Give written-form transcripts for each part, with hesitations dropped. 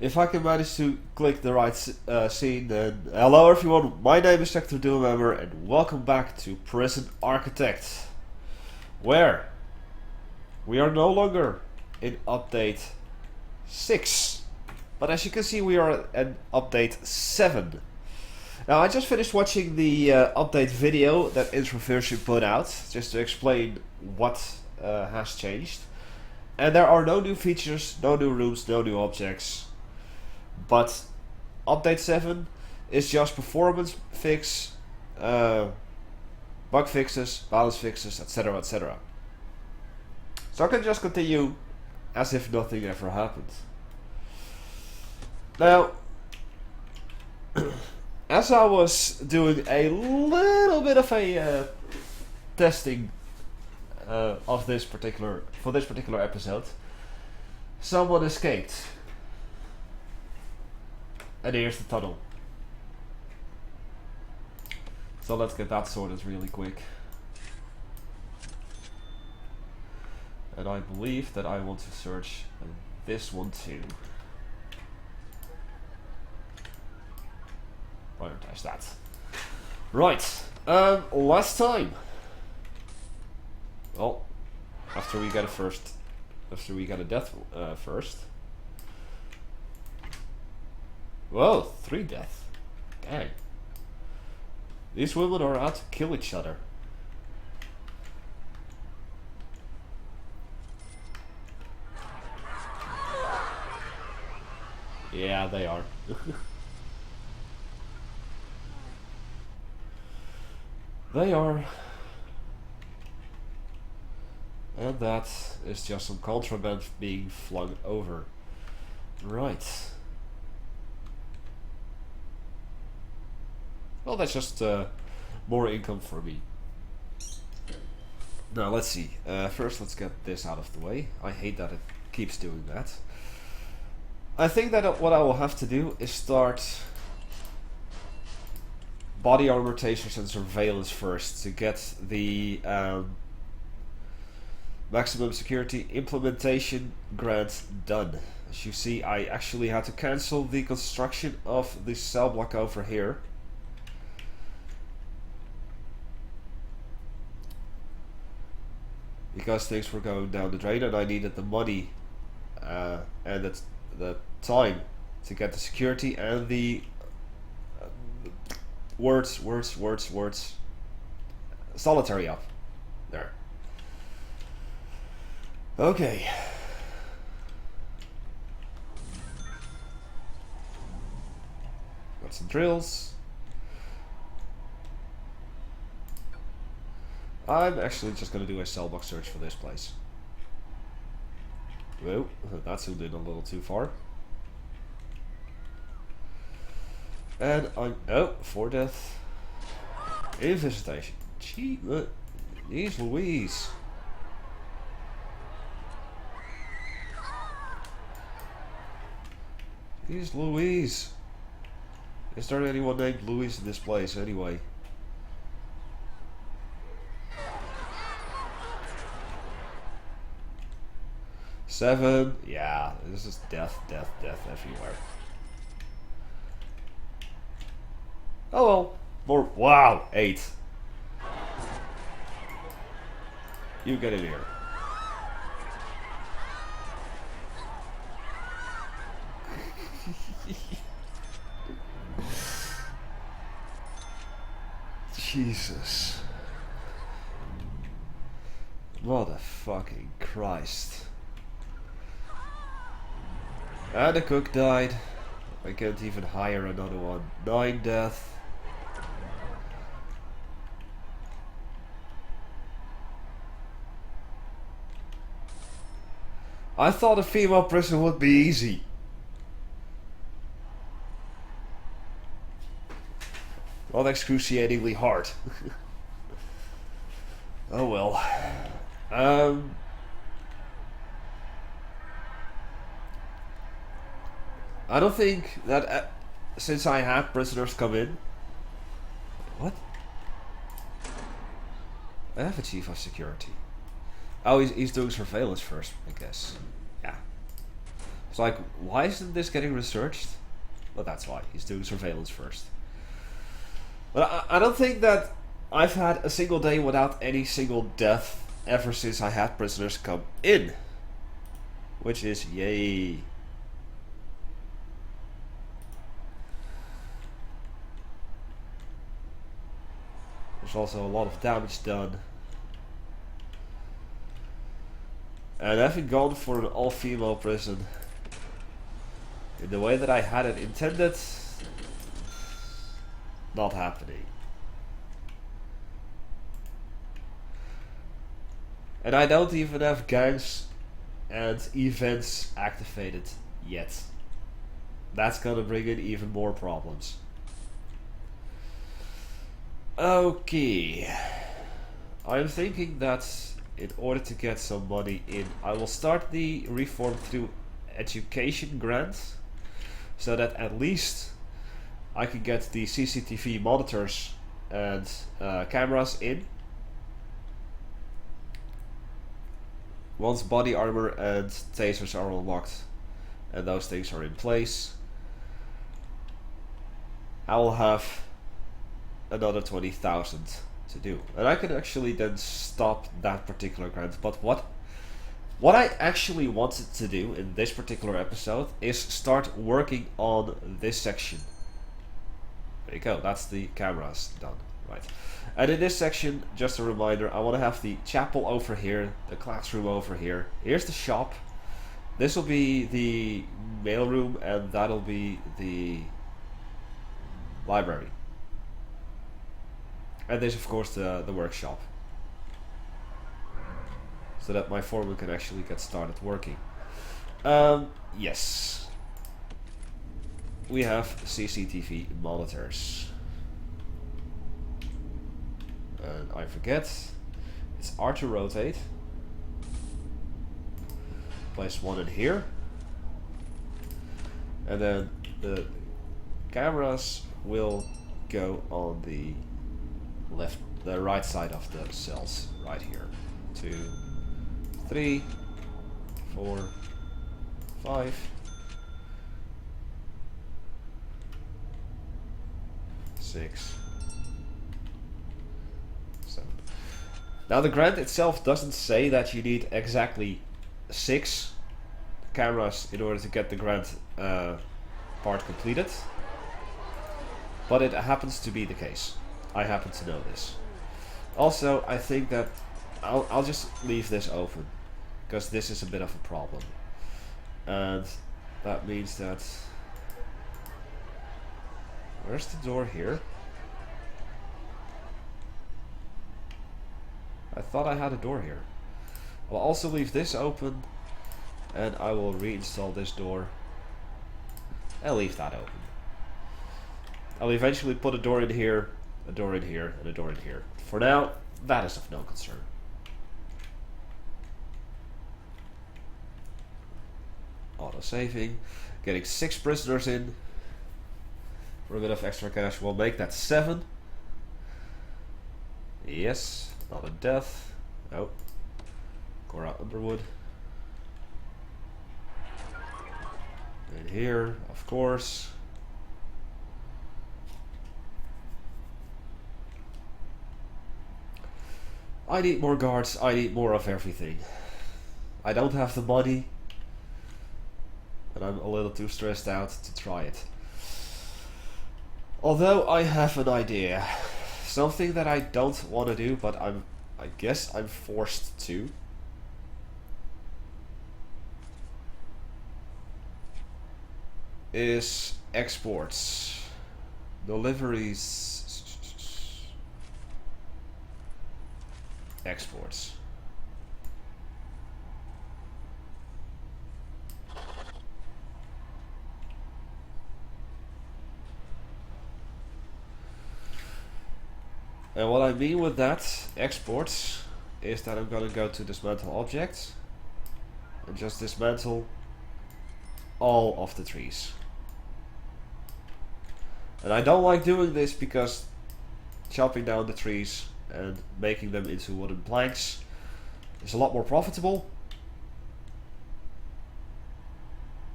If I can manage to click the right scene, then hello everyone, my name is Hecthor Doomhammer and welcome back to Prison Architect, where we are no longer in update 6, but as you can see we are at update 7. Now I just finished watching the update video that Introversion put out, just to explain what has changed. And there are no new features, no new rooms, no new objects. But update 7 is just performance fix, bug fixes, balance fixes, etc, etc. So I can just continue as if nothing ever happened. Now, as I was doing a little bit of a testing of this particular episode, someone escaped. And here's the tunnel. So let's get that sorted really quick. And I believe that I want to search this one too. Prioritize that. Right. Last time. Well, after we get a death first. Whoa, 3 deaths. Dang. These women are out to kill each other. Yeah, they are. They are. And that is just some contraband being flung over. Right. Well, that's just more income for me. Now, let's see. First, let's get this out of the way. I hate that it keeps doing that. I think that what I will have to do is start body armor, tasers, and surveillance first to get the maximum security implementation grant done. As you see, I actually had to cancel the construction of the cell block over here. Because things were going down the drain and I needed the money and the time to get the security and the words solitary up. There. Okay. Got some drills. I'm actually just going to do a cell block search for this place. Whoa, that zoomed in a little too far. And I'm... oh, 4 death. Infestation. Gee, jeez Louise. Jeez Louise. Is there anyone named Louise in this place anyway? Seven, yeah, this is death everywhere. Oh well, more, wow, 8. You get in here. Jesus. Mother fucking Christ. And the cook died. I can't even hire another one. 9 death. I thought a female prison would be easy. Not excruciatingly hard. Oh well. I don't think that since I have prisoners come in. What? I have a chief of security. Oh, he's doing surveillance first, I guess. Yeah. It's like, why isn't this getting researched? Well, that's why. He's doing surveillance first. But I don't think that I've had a single day without any single death ever since I had prisoners come in. Which is yay. There's also a lot of damage done. And having gone for an all-female prison in the way that I had it intended, not happening. And I don't even have gangs and events activated yet. That's gonna bring in even more problems. Okay. I'm thinking that in order to get some money in, I will start the reform through education grant, so that at least I can get the CCTV monitors and cameras in. Once body armor and tasers are unlocked and those things are in place, I will have another 20,000 to do, and I can actually then stop that particular grant. But what I actually wanted to do in this particular episode is start working on this section. There you go, that's the cameras done, right? And in this section, just a reminder, I want to have the chapel over here, the classroom over here. Here's the shop. This will be the mailroom, and that'll be the library. And this, of course, the workshop, so that my foreman can actually get started working. Yes, we have CCTV monitors, and I forget, it's R to rotate. Place one in here, and then the cameras will go on the right side of the cells, right here. 2, 3, 4, 5, 6, 7. Now the grant itself doesn't say that you need exactly 6 cameras in order to get the grant part completed, but it happens to be the case. I happen to know this. Also, I think that I'll just leave this open, because this is a bit of a problem, and that means that, where's the door here? I thought I had a door here. I'll also leave this open, and I will reinstall this door and leave that open. I'll eventually put a door in here, a door in here, and a door in here. For now, that is of no concern. Auto-saving. Getting 6 prisoners in for a bit of extra cash. We'll make that 7. Yes, not a death. No. Cora Underwood. And here, of course. I need more guards, I need more of everything. I don't have the money, and I'm a little too stressed out to try it. Although I have an idea. Something that I don't want to do, but I guess I'm forced to. Is exports. Deliveries. Exports. And what I mean with that, exports, is that I'm gonna go to dismantle objects and just dismantle all of the trees. And I don't like doing this because chopping down the trees and making them into wooden planks is a lot more profitable.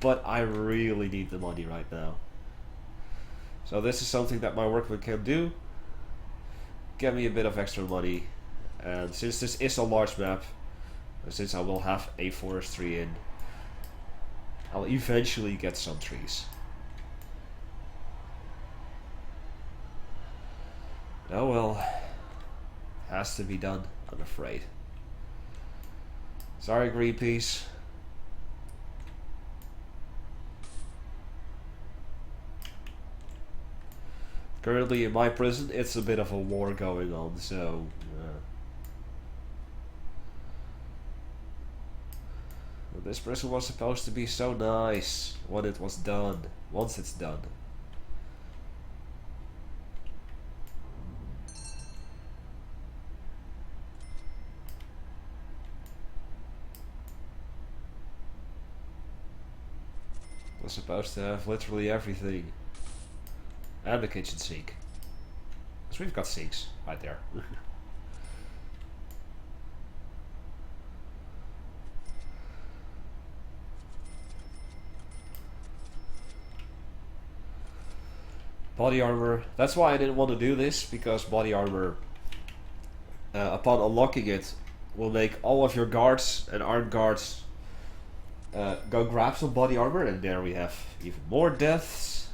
but I really need the money right now. So this is something that my workman can do. Get me a bit of extra money. And since this is a large map, and since I will have a forestry in, I'll eventually get some trees. Oh well, has to be done, I'm afraid. Sorry, Greenpeace. Currently in my prison, it's a bit of a war going on, so... this prison was supposed to be so nice when it was done, once it's done. Was supposed to have literally everything. And the kitchen sink. Because we've got sinks right there. Body armor. That's why I didn't want to do this, because body armor, upon unlocking it, will make all of your guards and armed guards go grab some body armor, and there we have even more deaths.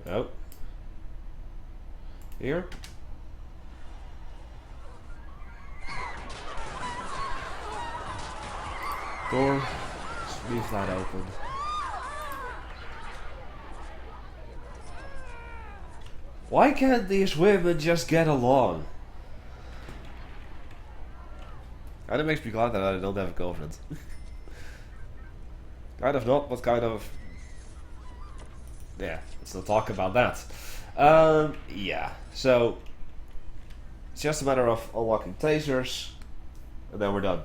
Oh. Here. Door. Just leave that open. Why can't these women just get along? Kinda makes me glad that I don't have a girlfriend. Kind of not, but kind of... yeah, let's not talk about that. Yeah, so... it's just a matter of unlocking tasers, and then we're done.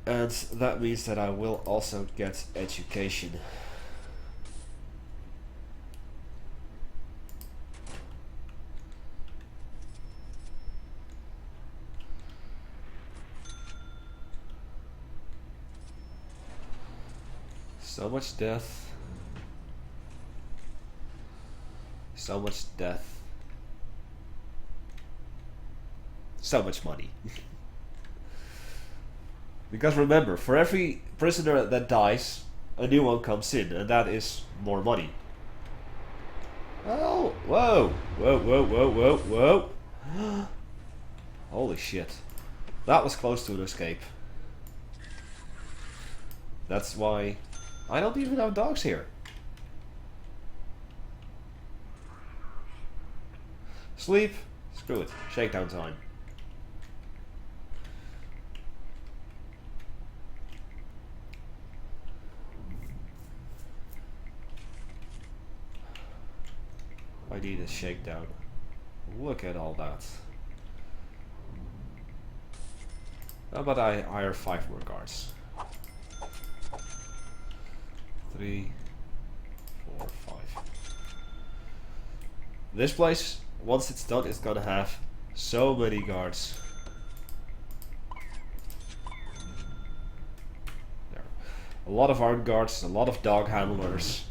And that means that I will also get education. So much death. So much death. So much money. Because remember, for every prisoner that dies, a new one comes in, and that is more money. Oh, whoa, whoa, whoa, whoa, whoa, whoa. Holy shit. That was close to an escape. That's why I don't even have dogs here. Sleep? Screw it. Shakedown time. I need a shakedown. Look at all that. How about I hire 5 more guards? 3, 4, 5. This place, once it's done, is gonna have so many guards. There. A lot of armed guards, a lot of dog handlers.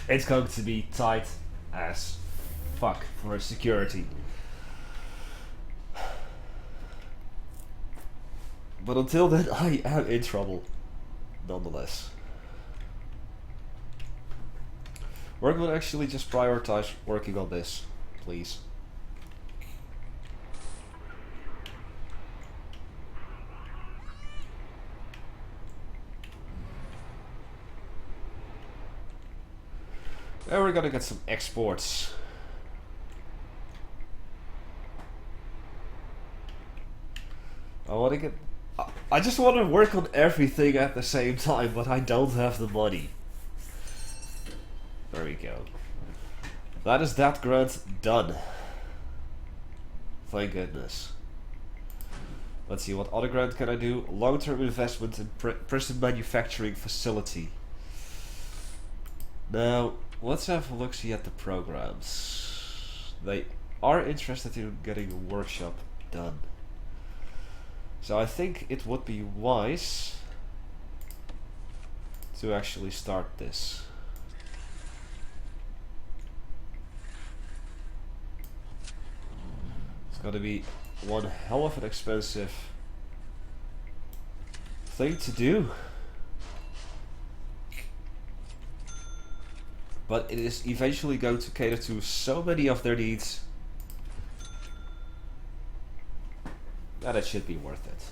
It's going to be tight as fuck for security. But until then, I am in trouble. Nonetheless. We're going to actually just prioritize working on this, please. And we're gonna get some exports. I want to get... I just want to work on everything at the same time, but I don't have the money. There we go. That is that grant done. Thank goodness. Let's see, what other grant can I do? Long-term investment in prison manufacturing facility. Now, let's have a look-see at the programs. are interested in getting a workshop done. So I think it would be wise to actually start this. It's gonna be one hell of an expensive thing to do. But it is eventually going to cater to so many of their needs that it should be worth it.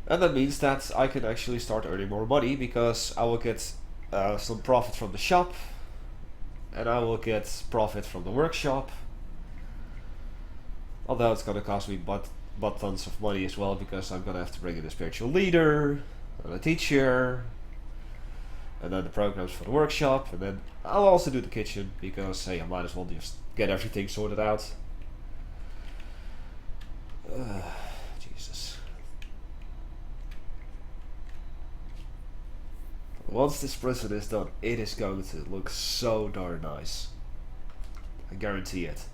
And that means that I can actually start earning more money, because I will get some profit from the shop, and I will get profit from the workshop. Although it's gonna cost me but tons of money as well, because I'm gonna have to bring in a spiritual leader, and a teacher, and then the programs for the workshop, and then I'll also do the kitchen, because hey, I might as well just get everything sorted out. Jesus. Once this prison is done, it is going to look so darn nice. I guarantee it.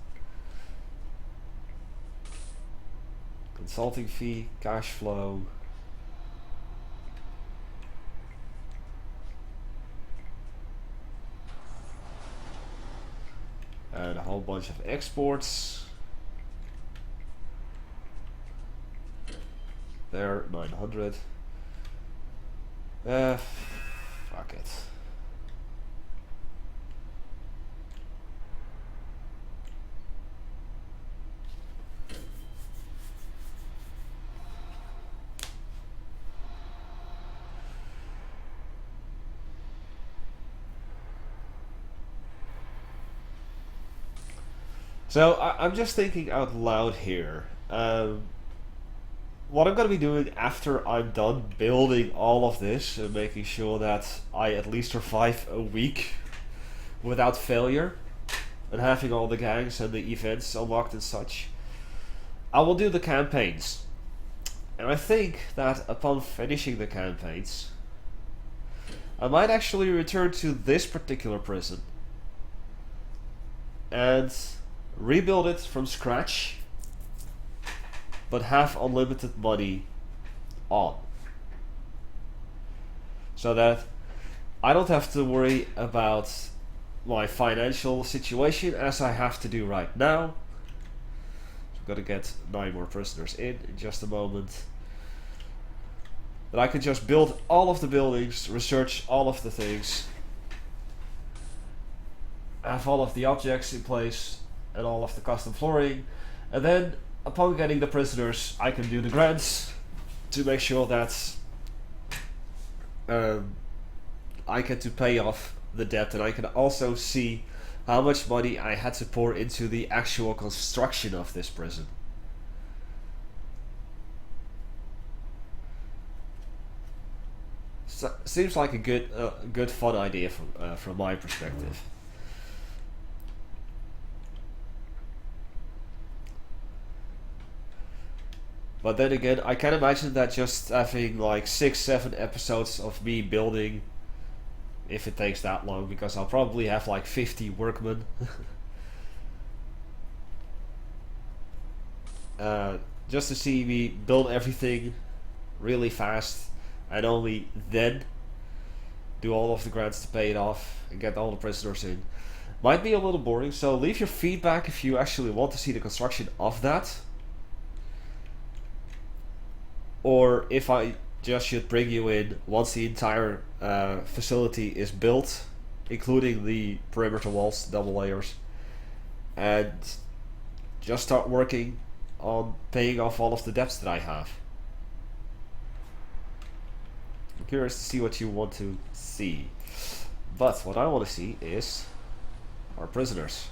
Consulting fee, cash flow. And a whole bunch of exports. There, 900. Fuck it. So I'm just thinking out loud here. What I'm going to be doing after I'm done building all of this and making sure that I at least survive a week without failure, and having all the gangs and the events unlocked and such, I will do the campaigns. And I think that upon finishing the campaigns, I might actually return to this particular prison and rebuild it from scratch, but have unlimited money on, so that I don't have to worry about my financial situation as I have to do right now. So I'm gonna get 9 more prisoners in just a moment. That I can just build all of the buildings, research all of the things, have all of the objects in place, and all of the custom flooring, and then upon getting the prisoners, I can do the grants to make sure that I get to pay off the debt, and I can also see how much money I had to pour into the actual construction of this prison. So, seems like a good fun idea from my perspective. But then again, I can imagine that just having like 6-7 episodes of me building, if it takes that long, because I'll probably have like 50 workmen. Just to see me build everything really fast, and only then do all of the grants to pay it off and get all the prisoners in. Might be a little boring, so leave your feedback if you actually want to see the construction of that. Or if I just should bring you in once the entire facility is built, including the perimeter walls, double layers, and just start working on paying off all of the debts that I have. I'm curious to see what you want to see. But what I want to see is our prisoners.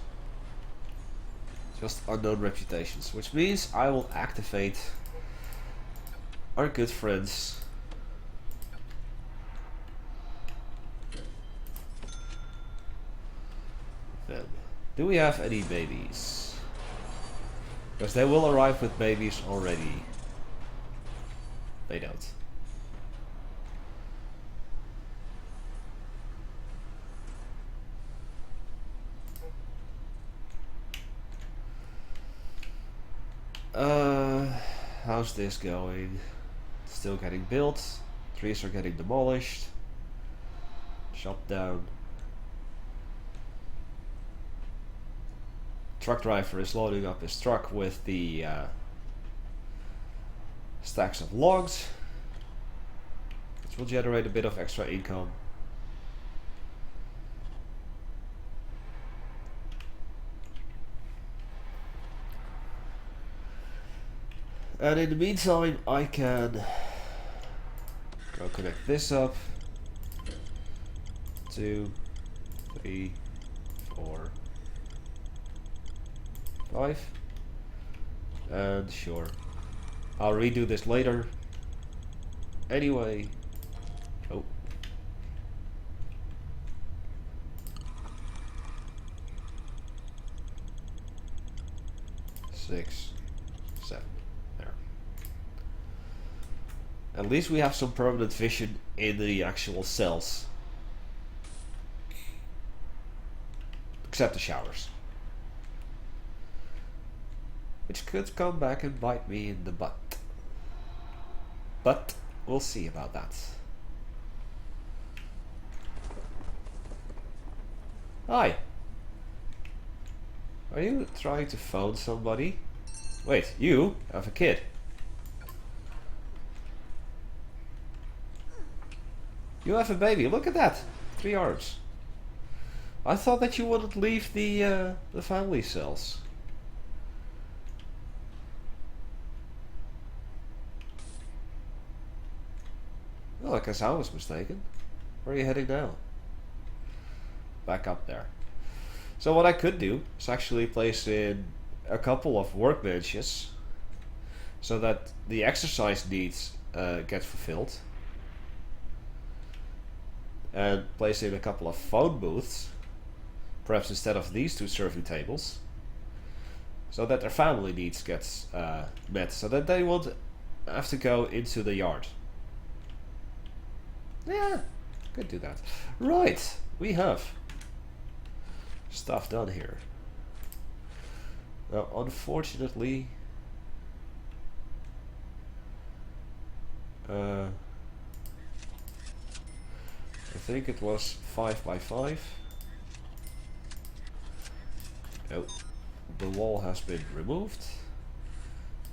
Just unknown reputations, which means I will activate our good friends them. Do we have any babies? Because they will arrive with babies already. They don't. How's this going? Still getting built. Trees are getting demolished. Shot down. Truck driver is loading up his truck with the stacks of logs, which will generate a bit of extra income. And in the meantime, I can go connect this up. 2, 3, 4, 5. And sure, I'll redo this later. Anyway. Oh. Six, 7. There. At least we have some permanent vision in the actual cells. Except the showers. Which could come back and bite me in the butt. But we'll see about that. Hi. Are you trying to phone somebody? Wait, you have a kid. You have a baby. Look at that. 3 arms. I thought that you wouldn't leave the family cells. Well, I guess I was mistaken. Where are you heading now? Back up there. So what I could do is actually place in a couple of workbenches so that the exercise needs get fulfilled. And place in a couple of phone booths, perhaps instead of these 2 serving tables, so that their family needs gets met, so that they won't have to go into the yard. Yeah, could do that. Right, we have stuff done here. Now, unfortunately, I think it was 5 by 5. Oh, the wall has been removed,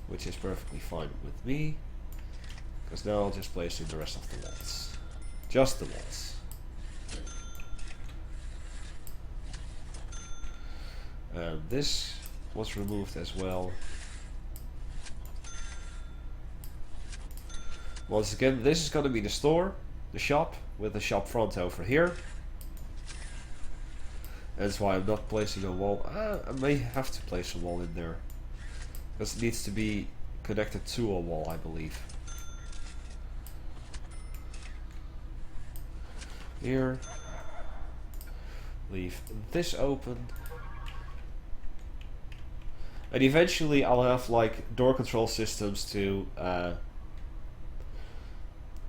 which is perfectly fine with me, because now I'll just place in the rest of the walls. Just the walls. And this was removed as well. Once again, this is going to be the store, the shop, with the shop front over here. That's why I'm not placing a wall. I may have to place a wall in there, because it needs to be connected to a wall, I believe. Here, leave this open, and eventually I'll have like door control systems to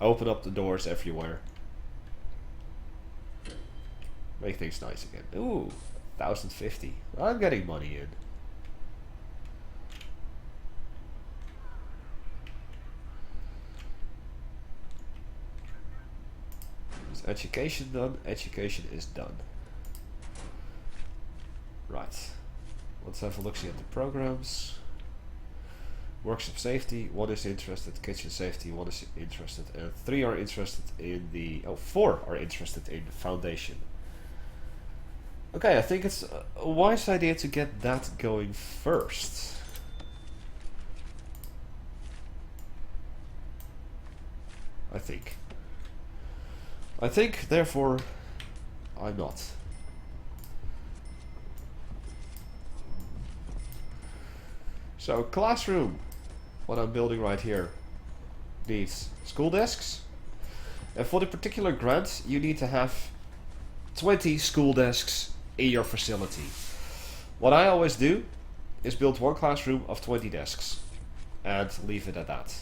open up the doors everywhere. Make things nice again. Ooh, 1,050. I'm getting money in. Is education done? Education is done. Right. Let's have a look-see at the programs. Workshop safety, 1 is interested. Kitchen safety, 1 is interested. And 3 are interested in the... Oh, 4 are interested in the foundation. Okay, I think it's a wise idea to get that going first. I think, therefore, I'm not. So, classroom, what I'm building right here, needs school desks. And for the particular grant, you need to have 20 school desks in your facility. What I always do is build 1 classroom of 20 desks and leave it at that.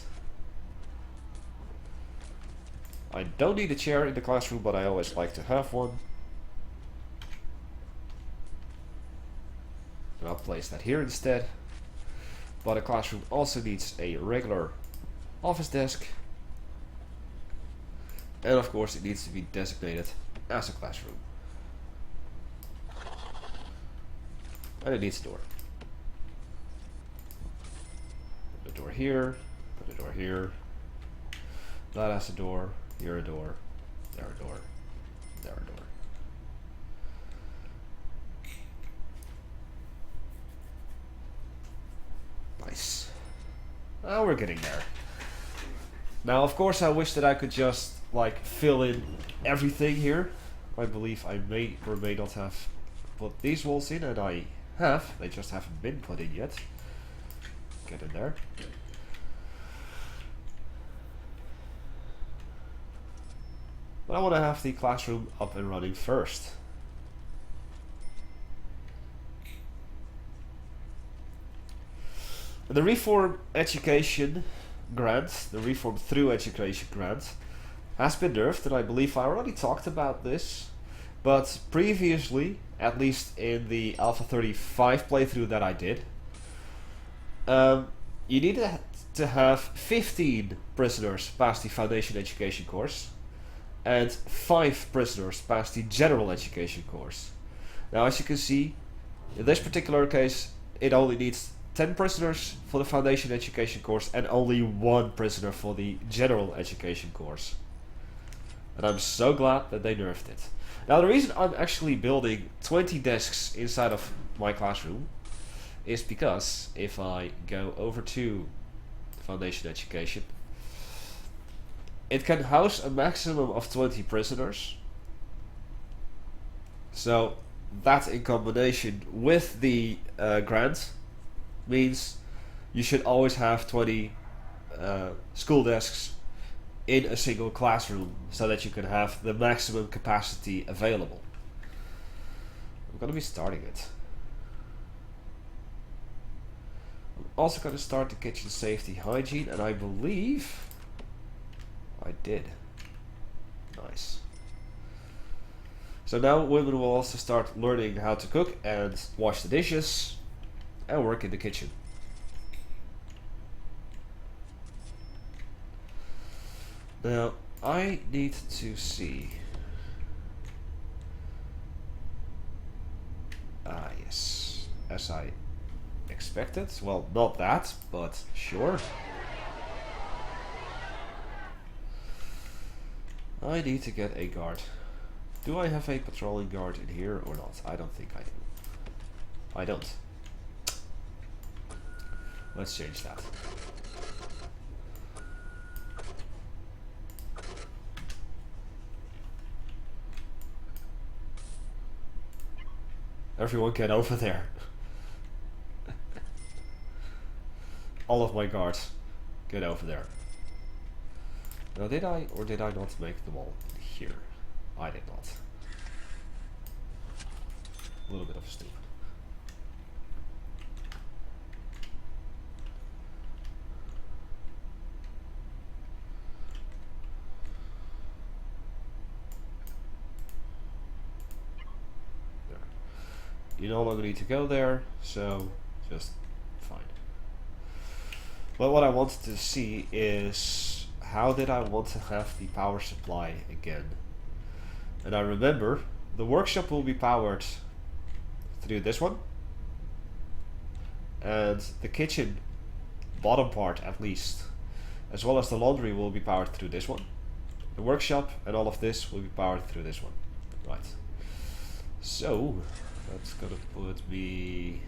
I don't need a chair in the classroom, but I always like to have one. And I'll place that here instead. But a classroom also needs a regular office desk. And of course it needs to be designated as a classroom. And it needs a door. Put a door here, put a door here. That has a door, here a door, there a door, there a door. Nice. Now we're getting there. Now of course I wish that I could just like fill in everything here. I believe I may or may not have put these walls in, and I have. They just haven't been put in yet. Get in there. But I want to have the classroom up and running first. The Reform Education grant, the Reform Through Education grant, has been nerfed, and I believe I already talked about this. But previously, at least in the Alpha 35 playthrough that I did, you needed to have 15 prisoners pass the Foundation Education course, and 5 prisoners pass the General Education course. Now, as you can see, in this particular case, it only needs 10 prisoners for the Foundation Education course and only 1 prisoner for the General Education course. And I'm so glad that they nerfed it. Now the reason I'm actually building 20 desks inside of my classroom is because if I go over to Foundation Education, it can house a maximum of 20 prisoners. So that in combination with the grant means you should always have 20 school desks in a single classroom so that you can have the maximum capacity available. I'm going to be starting it. I'm also going to start the kitchen safety hygiene, and I believe I did. Nice. So now women will also start learning how to cook and wash the dishes and work in the kitchen. Now, I need to see. Yes, as I expected. Well, not that, but sure. I need to get a guard. Do I have a patrolling guard in here or not? I don't think I do. I don't. Let's change that. Everyone get over there. All of my guards, get over there. Now did I or did I not make them all here? I did not. A little bit of a stupid. You no longer need to go there, so just fine. But what I wanted to see is how did I want to have the power supply again? And I remember the workshop will be powered through this one, and the kitchen bottom part at least, as well as the laundry, will be powered through this one. The workshop and all of this will be powered through this one. Right. So that's gonna put me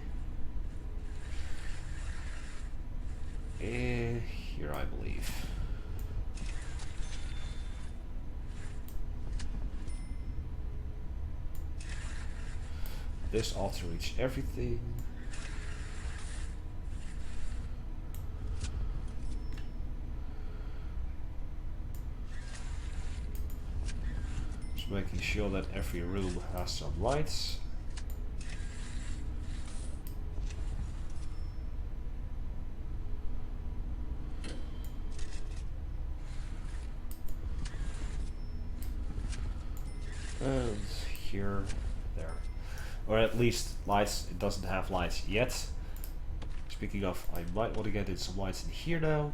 here, I believe. This ought to reach everything. Just making sure that every room has some lights. And here, there. Or at least lights. It doesn't have lights yet. It's speaking of, I might want to get in some lights in here now.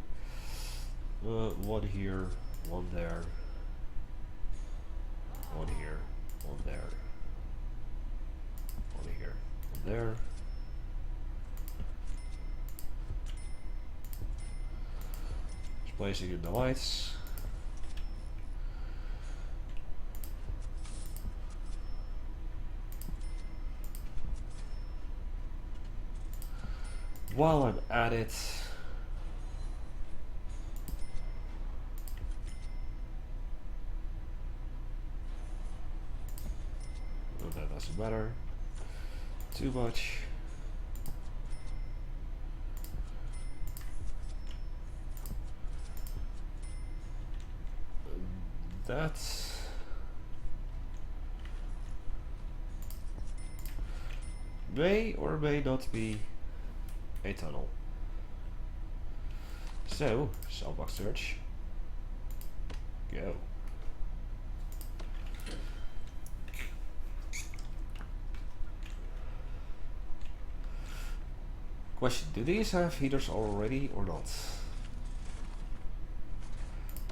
One here, one there, one here, one there, one here, one there. Just placing in the lights. While I'm at it, well, that doesn't matter too much. That may or may not be a tunnel. So, cellbox search. Go. Question, do these have heaters already or not?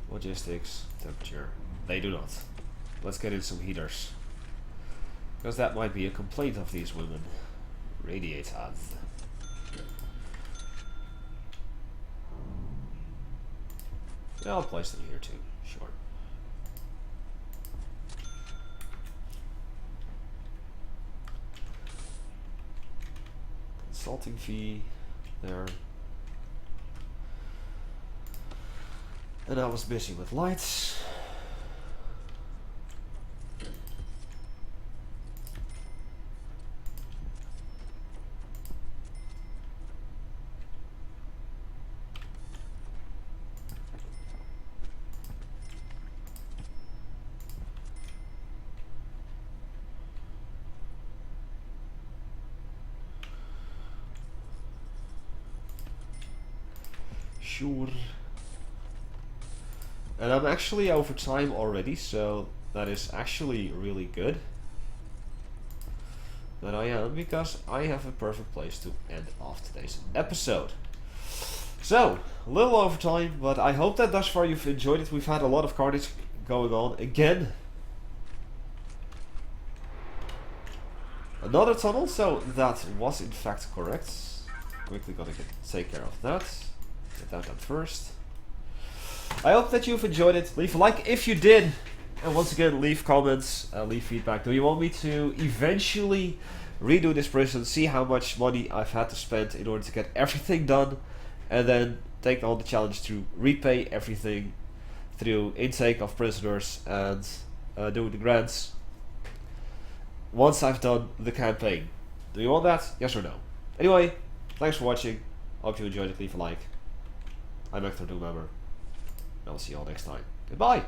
Logistics, temperature. They do not. Let's get in some heaters. Because that might be a complaint of these women. Radiators. Yeah, I'll place them here too, sure. Consulting fee there. And I was busy with lights. Sure. And I'm actually over time already, so that is actually really good that I am, because I have a perfect place to end off today's episode. So, a little over time, but I hope that thus far you've enjoyed it. We've had a lot of carnage going on. Again, another tunnel, so that was in fact correct. Quickly gonna take care of that. Get that done first. I hope that you've enjoyed it. Leave a like if you did. And once again, leave comments, leave feedback. Do you want me to eventually redo this prison, see how much money I've had to spend in order to get everything done, and then take on the challenge to repay everything through intake of prisoners and doing the grants once I've done the campaign? Do you want that? Yes or no? Anyway, thanks for watching. Hope you enjoyed it. Leave a like. I'm Hecthor Doomhammer. I'll see you all next time. Goodbye!